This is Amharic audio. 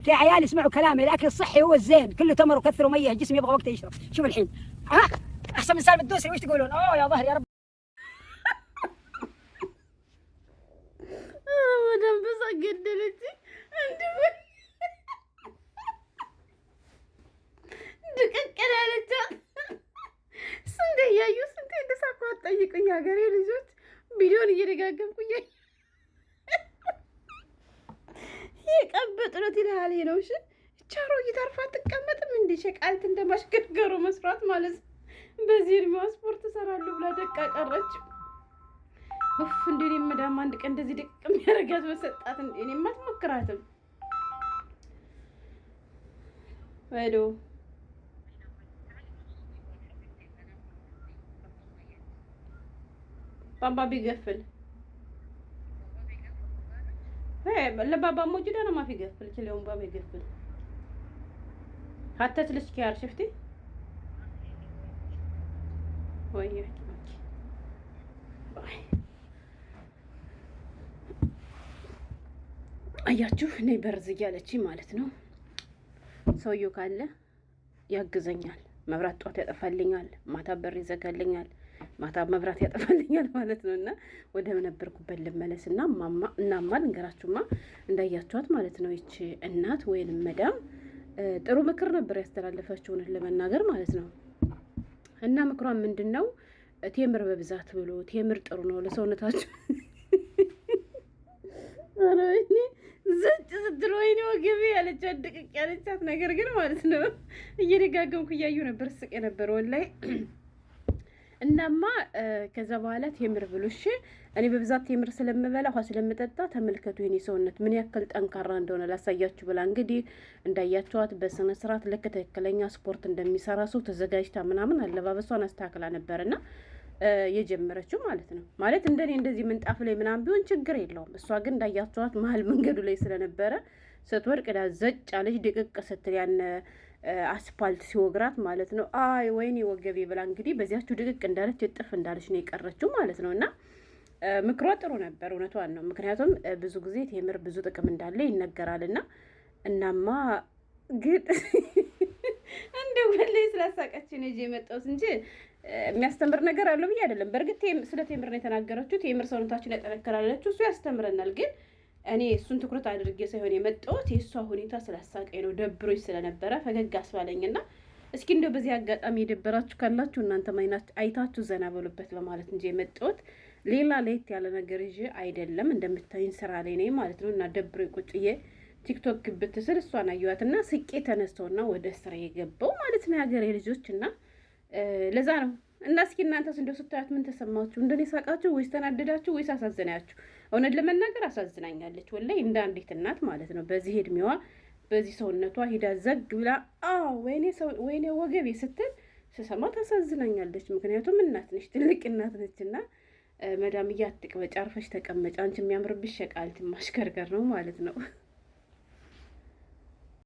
يا عيال اسمعوا كلامي، الاكل الصحي هو الزين، كله تمر وكثروا ميه، الجسم يبغى وقت يشرب. شوف الحين ها احسن من سالم الدوسري، وش تقولون؟ اوه يا ظهر يا رب. مدام بس قدلتي عندي دقق على ስንዴ እያዩ ስንቴ እንደሳኩ አትጠይቁኝ ሀገሬ ልጆች። ቪዲዮን እየደጋገምኩ የቀበጥረት ይልሃል ነው። እሺ ቻሮ እየታርፋ አትቀመጥም እንዴ? ሸቃልት እንደማሽገርገሩ መስራት ማለት በዚህ እድሜዋ ስፖርት እሰራለሁ ብላ ደቃ ቀረች። ኡፍ እንዴ መዳም አንድ ቀን እንደዚህ ደቅ የሚያደርጋት በሰጣት እንዴ እኔማ አትሞክራትም። ወዶ بابا بيقفل لا بابا موجود انا ما في قفل كل يوم بابا يقفل حتى الاشكال شفتي ويا አያችሁ እኔ በርዝ እያለች ማለት ነው። ሰውየው ካለ ያግዘኛል። መብራት ጧት ያጠፋልኛል፣ ማታ በር ይዘጋልኛል፣ ማታ መብራት ያጠፋልኛል ማለት ነው። እና ወደ ነበርኩበት ልመለስና እናማ ልንገራችሁማ እንዳያችኋት ማለት ነው። ይቺ እናት ወይንም መዳም ጥሩ ምክር ነበር ያስተላለፈችው እውነት ለመናገር ማለት ነው። እና ምክሯን ምንድነው? ቴምር በብዛት ብሎ ቴምር ጥሩ ነው ለሰውነታችሁ። አረኔ ዘጭ ስትል ወይኔ ወገቤ ያለቻት ድቅቅ ያለቻት ነገር ግን ማለት ነው እየደጋገምኩ እያዩ ነበር ስቅ የነበረ ወላሂ። እናማ ከዛ በኋላ ቴምር ብሉሽ እኔ በብዛት ቴምር ስለምበላ ውሃ ስለምጠጣ ተመልከቱ የኔ ሰውነት ምን ያክል ጠንካራ እንደሆነ ላሳያችሁ ብላ እንግዲህ እንዳያችኋት በስነ ስርዓት ልክ ትክክለኛ ስፖርት እንደሚሰራ ሰው ተዘጋጅታ ምናምን አለባበሷን አስተካክላ ነበርና የጀመረችው ማለት ነው። ማለት እንደኔ እንደዚህ ምንጣፍ ላይ ምናምን ቢሆን ችግር የለውም። እሷ ግን እንዳያችኋት መሀል መንገዱ ላይ ስለነበረ ስትወድቅ ዳ ዘጭ አለች ድቅቅ ስትል ያን አስፓልት ሲወግራት ማለት ነው። አይ ወይኔ ወገቤ ብላ እንግዲህ በዚያችሁ ድቅቅ እንዳለች እጥፍ እንዳለች ነው የቀረችው ማለት ነው። እና ምክሯ ጥሩ ነበር፣ እውነቷን ነው። ምክንያቱም ብዙ ጊዜ ቴምር ብዙ ጥቅም እንዳለ ይነገራልና እናማ ግን እንደ ወላይ ስላሳቀች ነው እጄ የመጣሁት እንጂ የሚያስተምር ነገር አለው ብዬ አይደለም። በእርግጥ ስለ ቴምር ነው የተናገረችው። ቴምር ሰውነታችን ያጠነክራለችው፣ እሱ ያስተምረናል። ግን እኔ እሱን ትኩረት አድርጌ ሳይሆን የመጣሁት የእሷ ሁኔታ ስላሳቀኝ ነው፣ ደብሮች ስለነበረ ፈገግ አስባለኝና እስኪ እንደው በዚህ አጋጣሚ የደበራችሁ ካላችሁ እናንተ አይታችሁ ዘና በሉበት ለማለት እንጂ የመጣሁት ሌላ ለየት ያለ ነገር ይዤ አይደለም። እንደምታዩኝ ስራ ላይ ነኝ ማለት ነው። እና ደብሮ ቁጭዬ ቲክቶክ ብትስል እሷን አየኋትና ስቄ ተነስተውና ወደ ስራ የገባው ማለት ነው የሀገሬ ልጆች። እና ለዛ ነው። እና እስኪ እናንተስ እንደው ስታያት ምን ተሰማችሁ? እንደኔ ሳቃችሁ ወይስ ተናደዳችሁ ወይስ አሳዝናችሁ? እውነት ለመናገር አሳዝናኛለች ወላሂ፣ እንደ አንዲት እናት ማለት ነው። በዚህ እድሜዋ በዚህ ሰውነቷ ሂዳ ዘግ ብላ ወይኔ ወገቤ ስትል ስሰማ ታሳዝናኛለች። ምክንያቱም እናት ነች፣ ትልቅ እናት ነችና መዳም እያትቅ በጫርፈሽ ተቀመጫ አንቺ የሚያምርብሽ ሸቃልት ማሽከርከር ነው ማለት ነው።